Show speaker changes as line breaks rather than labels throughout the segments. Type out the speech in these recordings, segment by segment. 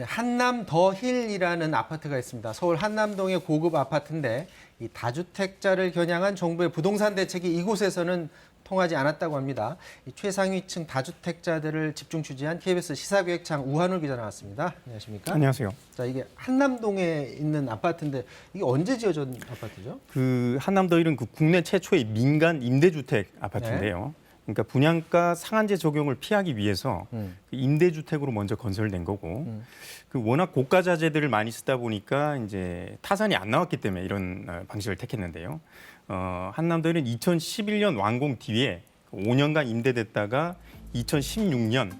네, 한남 더힐이라는 아파트가 있습니다. 서울 한남동의 고급 아파트인데 이 다주택자를 겨냥한 정부의 부동산 대책이 이곳에서는 통하지 않았다고 합니다. 이 최상위층 다주택자들을 집중 취재한 KBS 시사기획창 우한울 기자 나왔습니다. 안녕하십니까?
안녕하세요.
자, 이게 한남동에 있는 아파트인데 이게 언제 지어진 아파트죠?
그 한남더힐은 그 국내 최초의 민간 임대주택 아파트인데요. 그러니까 분양가 상한제 적용을 피하기 위해서 그 임대주택으로 먼저 건설된 거고, 그 워낙 고가 자재들을 많이 쓰다 보니까 이제 타산이 안 나왔기 때문에 이런 방식을 택했는데요. 한남더힐은 2011년 완공 뒤에 5년간 임대됐다가 2016년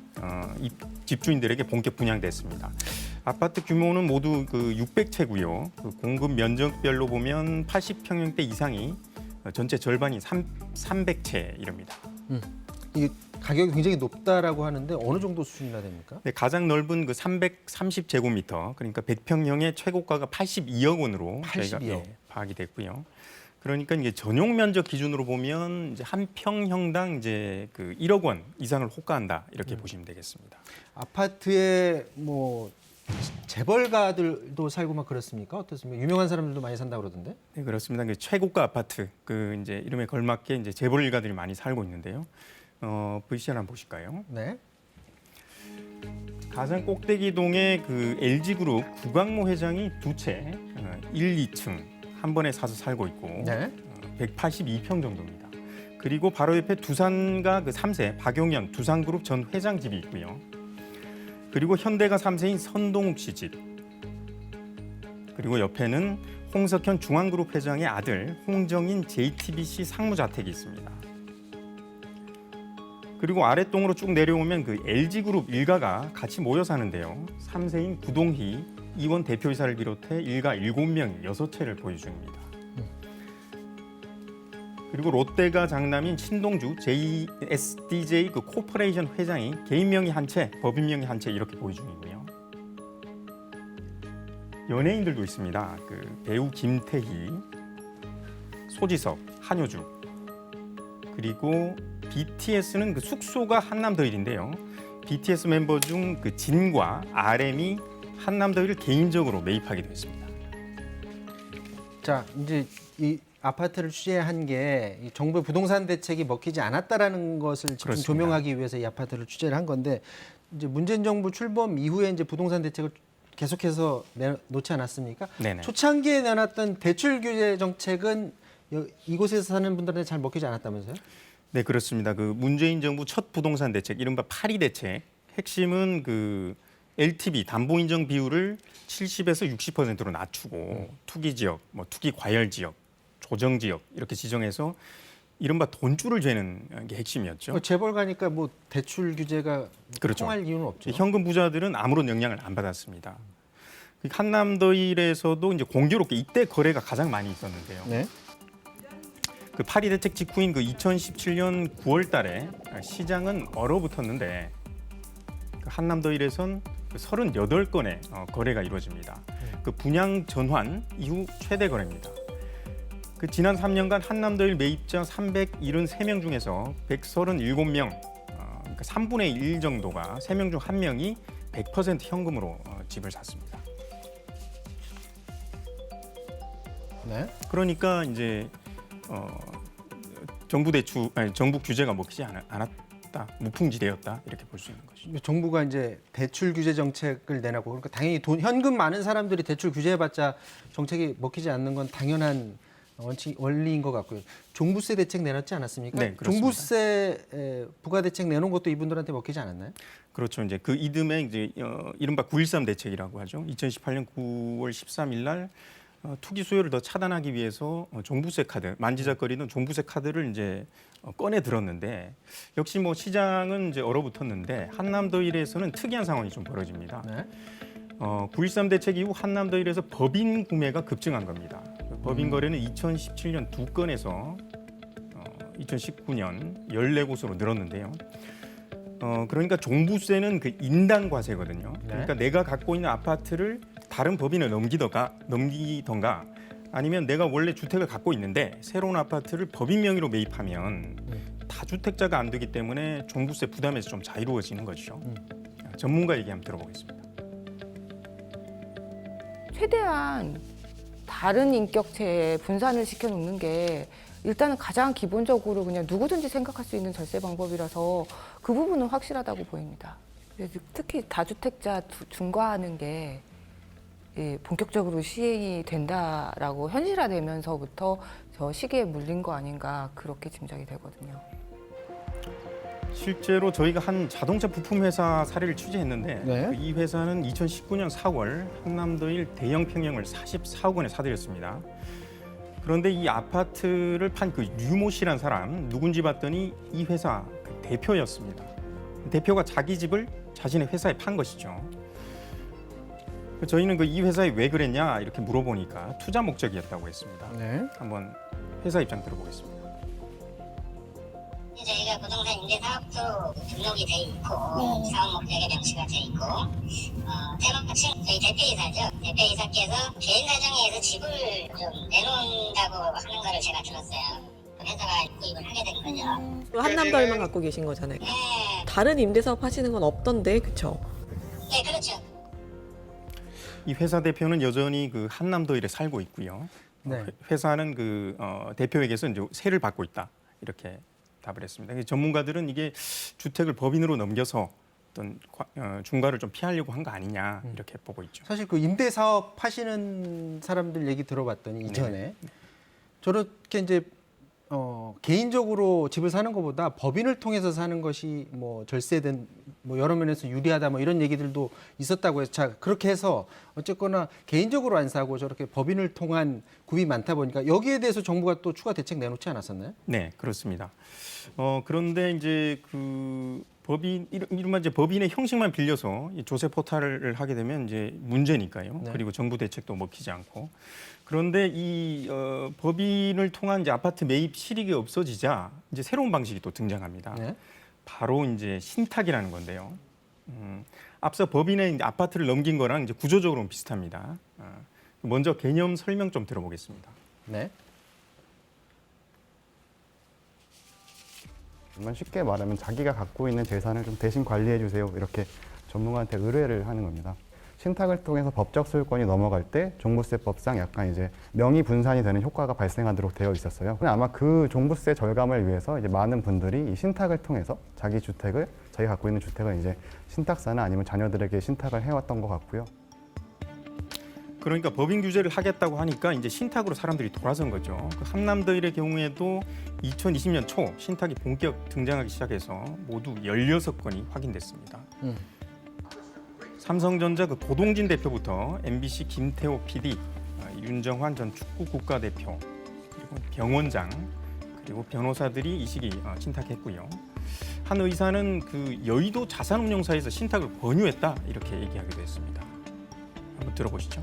집주인들에게 본격 분양됐습니다. 아파트 규모는 모두 그 600채고요. 그 공급 면적별로 보면 80평형대 이상이 전체 절반이 300채 이릅니다.
이 가격이 굉장히 높다라고 하는데 어느 정도 수준이나 됩니까?
네, 가장 넓은 그 330제곱미터, 그러니까 100평형의 최고가가 82억 원으로
82억.
저희가 파악이 됐고요. 그러니까 이게 전용 면적 기준으로 보면 이제 한 평형당 이제 그 1억 원 이상을 호가한다 이렇게 보시면 되겠습니다.
아파트에 뭐 재벌가들도 살고 막 그렇습니까? 어떻습니까? 유명한 사람들도 많이 산다고 그러던데.
네, 그렇습니다. 그 최고가 아파트, 그 이제 이름에 걸맞게 이제 재벌 일가들이 많이 살고 있는데요. VCR 한번 보실까요?
네.
가장 꼭대기동에 그 LG그룹 구강모 회장이 두 채, 1, 2층 한 번에 사서 살고 있고,
네.
182평 정도입니다. 그리고 바로 옆에 두산가 그 3세 박용현 두산그룹 전 회장 집이 있고요. 그리고 현대가 3세인 선동욱 씨 집. 그리고 옆에는 홍석현 중앙그룹 회장의 아들 홍정인 JTBC 상무자택이 있습니다. 그리고 아랫동으로 쭉 내려오면 그 LG그룹 일가가 같이 모여 사는데요. 3세인 구동희 이원 대표이사를 비롯해 일가 7명이 6채를 보유 중입니다. 그리고 롯데가 장남인 신동주 JSDJ 그 코퍼레이션 회장이 개인 명의 한 채, 법인 명의 한 채 이렇게 보유 중이고요. 연예인들도 있습니다. 그 배우 김태희, 소지섭, 한효주, 그리고 BTS는 그 숙소가 한남더힐인데요. BTS 멤버 중 그 진과 RM이 한남더힐을 개인적으로 매입하게 됐습니다.
자, 이제 이 아파트를 취재한 게 이 정부의 부동산 대책이 먹히지 않았다라는 것을 지금
그렇습니다.
조명하기 위해서 이 아파트를 취재를 한 건데 이제 문재인 정부 출범 이후에 이제 부동산 대책을 계속해서 내놓지 않았습니까?
네네.
초창기에 내놨던 대출 규제 정책은 이곳에서 사는 분들한테 잘 먹히지 않았다면서요?
네, 그렇습니다. 그 문재인 정부 첫 부동산 대책, 이른바 파리 대책, 핵심은 그 LTV 담보 인정 비율을 70에서 60%로 낮추고 투기 지역, 뭐 투기 과열 지역, 조정 지역 이렇게 지정해서 이른바 돈줄을 재는 게 핵심이었죠.
재벌 가니까 뭐 대출 규제가
그렇죠.
통할 이유는 없죠.
현금 부자들은 아무런 영향을 안 받았습니다. 한남더힐에서도 이제 공교롭게 이때 거래가 가장 많이 있었는데요.
네.
그 파리 대책 직후인 그 2017년 9월달에 시장은 얼어붙었는데 그 한남더힐에선 38건의 거래가 이루어집니다. 그 분양 전환 이후 최대 거래입니다. 그 지난 3년간 한남더힐 매입자 373명 중에서 137명, 그러니까 3분의 1 정도가 3명 중 1명이 100% 현금으로 집을 샀습니다.
네.
그러니까 이제 정부 규제가 먹히지 않았다, 무풍지대였다 이렇게 볼 수 있는 것이죠.
정부가 이제 대출 규제 정책을 내놨고 그러니까 당연히 현금 많은 사람들이 대출 규제해봤자 정책이 먹히지 않는 건 당연한 원리인 것 같고요. 종부세 대책 내놨지 않았습니까?
네, 그렇습니다.
종부세 부과 대책 내놓은 것도 이분들한테 먹히지 않았나요?
그렇죠. 이제 그 이듬해 이제 이른바 9.13 대책이라고 하죠. 2018년 9월 13일 날 투기 수요를 더 차단하기 위해서 종부세 카드, 만지작거리는 종부세 카드를 이제 꺼내 들었는데 역시 뭐 시장은 이제 얼어붙었는데 한남더힐에서는 특이한 상황이 좀 벌어집니다.
네.
9.13 대책 이후 한남더힐에서 법인 구매가 급증한 겁니다. 법인 거래는 2017년 2건에서 2019년 14곳으로 늘었는데요. 그러니까 종부세는 그 인당 과세거든요. 그러니까 내가 갖고 있는 아파트를 다른 법인에 넘기던가 아니면 내가 원래 주택을 갖고 있는데 새로운 아파트를 법인 명의로 매입하면 다주택자가 안 되기 때문에 종부세 부담에서 좀 자유로워지는 것이죠. 전문가 얘기 한번 들어보겠습니다.
최대한 다른 인격체에 분산을 시켜놓는 게 일단은 가장 기본적으로 그냥 누구든지 생각할 수 있는 절세 방법이라서 그 부분은 확실하다고 보입니다. 특히 다주택자 중과하는 게 본격적으로 시행이 된다라고 현실화되면서부터 저 시기에 물린 거 아닌가 그렇게 짐작이 되거든요.
실제로 저희가 한 자동차 부품 회사 사례를 취재했는데
네.
이 회사는 2019년 4월 한남도일 대형 평형을 44억 원에 사들였습니다. 그런데 이 아파트를 판 그 류모 씨란 사람 누군지 봤더니 이 회사 그 대표였습니다. 대표가 자기 집을 자신의 회사에 판 것이죠. 저희는 그 이 회사에 왜 그랬냐 이렇게 물어보니까 투자 목적이었다고 했습니다.
네.
한번 회사 입장 들어보겠습니다.
저희가 부동산 임대사업도 등록이 돼 있고 사업 목적에 명시가 돼 있고 때마침 저희 대표이사죠. 대표이사께서 개인 사정에 의해서 집을 좀 내놓는다고 하는 거를 제가 들었어요. 회사가 구입을 하게 된 거죠.
한남더일만 갖고 계신 거잖아요.
네,
다른 임대사업 하시는 건 없던데, 그쵸?
네 그렇죠.
이 회사 대표는 여전히 그 한남도일에 살고 있고요.
네.
회사는 그 대표에게서 이제 세를 받고 있다 이렇게 답을 했습니다. 전문가들은 이게 주택을 법인으로 넘겨서 어떤 중과를 좀 피하려고 한 거 아니냐 이렇게 보고 있죠.
사실 그 임대 사업 하시는 사람들 얘기 들어봤더니 이전에 저렇게 이제 개인적으로 집을 사는 것보다 법인을 통해서 사는 것이 뭐 절세든 뭐 여러 면에서 유리하다 뭐 이런 얘기들도 있었다고 해서 자 그렇게 해서 어쨌거나 개인적으로 안 사고 저렇게 법인을 통한 구입이 많다 보니까 여기에 대해서 정부가 또 추가 대책 내놓지 않았었나요?
네, 그렇습니다. 그런데 이제 그 법인 이른바 이제 법인의 형식만 빌려서 이 조세 포탈을 하게 되면 이제 문제니까요.
네.
그리고 정부 대책도 먹히지 않고. 그런데 이 법인을 통한 이제 아파트 매입 실익이 없어지자 이제 새로운 방식이 또 등장합니다.
네.
바로 이제 신탁이라는 건데요. 앞서 법인에 이제 아파트를 넘긴 거랑 이제 구조적으로는 비슷합니다. 먼저 개념 설명 좀 들어보겠습니다.
네.
정말 쉽게 말하면 자기가 갖고 있는 재산을 좀 대신 관리해 주세요. 이렇게 전문가한테 의뢰를 하는 겁니다. 신탁을 통해서 법적 소유권이 넘어갈 때 종부세법상 약간 이제 명의 분산이 되는 효과가 발생하도록 되어 있었어요. 아마 그 종부세 절감을 위해서 이제 많은 분들이 이 신탁을 통해서 자기 주택을 자기가 갖고 있는 주택을 이제 신탁사나 아니면 자녀들에게 신탁을 해왔던 것 같고요.
그러니까 법인 규제를 하겠다고 하니까 이제 신탁으로 사람들이 돌아선 거죠. 그 한남더일의 경우에도 2020년 초 신탁이 본격 등장하기 시작해서 모두 16건이 확인됐습니다. 삼성전자 그 도동진 대표부터 MBC 김태호 PD, 윤정환 전 축구 국가대표, 그리고 병원장, 그리고 변호사들이 이 시기 신탁했고요. 한 의사는 그 여의도 자산운용사에서 신탁을 권유했다 이렇게 얘기하기도 했습니다. 한번 들어보시죠.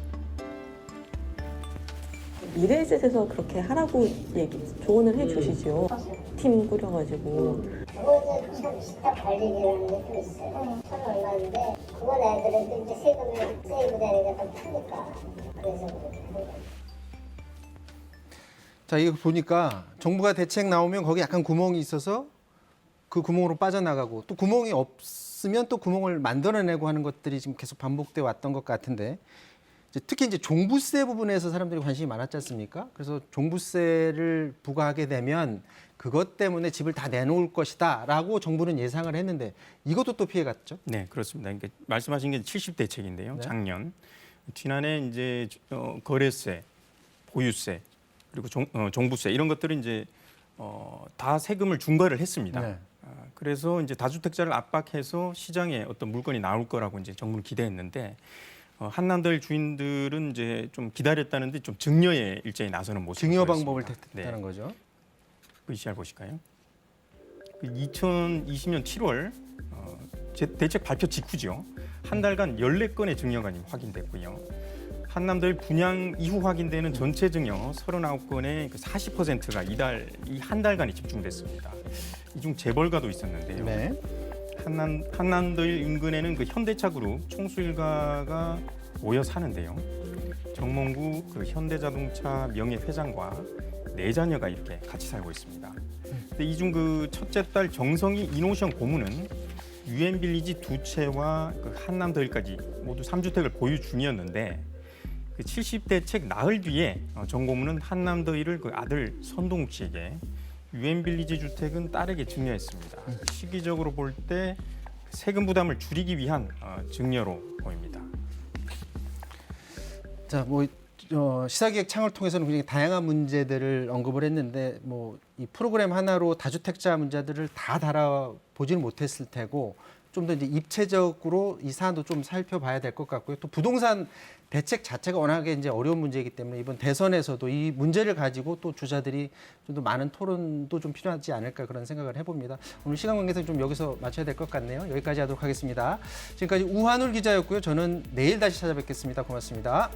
미래에셋에서 그렇게 하라고 조언을 해주시죠. 팀 꾸려가지고.
그거는 참 시타 관리라는 게 좀 있어요. 1,000얼마인데 그건 애들은 이제 세금을 세이브 되는 게 더 크니까 그래서 그렇게 하는 거예요.
자 이거 보니까 정부가 대책 나오면 거기 약간 구멍이 있어서 그 구멍으로 빠져나가고 또 구멍이 없으면 또 구멍을 만들어내고 하는 것들이 지금 계속 반복돼 왔던 것 같은데 특히 이제 종부세 부분에서 사람들이 관심이 많았지 않습니까? 그래서 종부세를 부과하게 되면 그것 때문에 집을 다 내놓을 것이다라고 정부는 예상을 했는데 이것도 또 피해갔죠?
네, 그렇습니다. 그러니까 말씀하신 게 70대책인데요.
네.
작년 지난해 이제 거래세, 보유세 그리고 종부세 이런 것들은 이제 다 세금을 중과를 했습니다.
네.
그래서 이제 다주택자를 압박해서 시장에 어떤 물건이 나올 거라고 이제 정부는 기대했는데 한남더일 주인들은 이제 좀 기다렸다는데 좀 증여에 일제히 나서는 모습을
증여
보였습니다.
방법을 택했다는 거죠.
VCR 보실까요? 2020년 7월 대책 발표 직후죠. 한 달간 14건의 증여가 확인됐고요. 한남더일 분양 이후 확인되는 전체 증여 39건의 40%가 이 한 달간에 집중됐습니다. 이 중 재벌가도 있었는데요.
네.
한남더일 인근에는 그 현대차 그룹 총수 일가가 모여 사는데요. 정몽구 그 현대자동차 명예회장과 4자녀가 이렇게 같이 살고 있습니다. 근데 이 중 그 첫째 딸 정성희 이노션 고문은 유엔빌리지 2채와 그 한남더일까지 모두 3주택을 보유 중이었는데 그 70대 책 나흘 뒤에 정고문은 한남더위를 그 아들 선동욱 씨에게 유엔 빌리지 주택은 딸에게 증여했습니다. 시기적으로 볼 때 세금 부담을 줄이기 위한 증여로 보입니다.
자, 시사기획 창을 통해서는 굉장히 다양한 문제들을 언급을 했는데 이 프로그램 하나로 다주택자 문제들을 다 다뤄보지는 못했을 테고 좀 더 이제 입체적으로 이 사안도 좀 살펴봐야 될 것 같고요. 또 부동산 대책 자체가 워낙에 이제 어려운 문제이기 때문에 이번 대선에서도 이 문제를 가지고 또 주자들이 좀 더 많은 토론도 좀 필요하지 않을까 그런 생각을 해봅니다. 오늘 시간 관계상 좀 여기서 마쳐야 될 것 같네요. 여기까지 하도록 하겠습니다. 지금까지 우한울 기자였고요. 저는 내일 다시 찾아뵙겠습니다. 고맙습니다.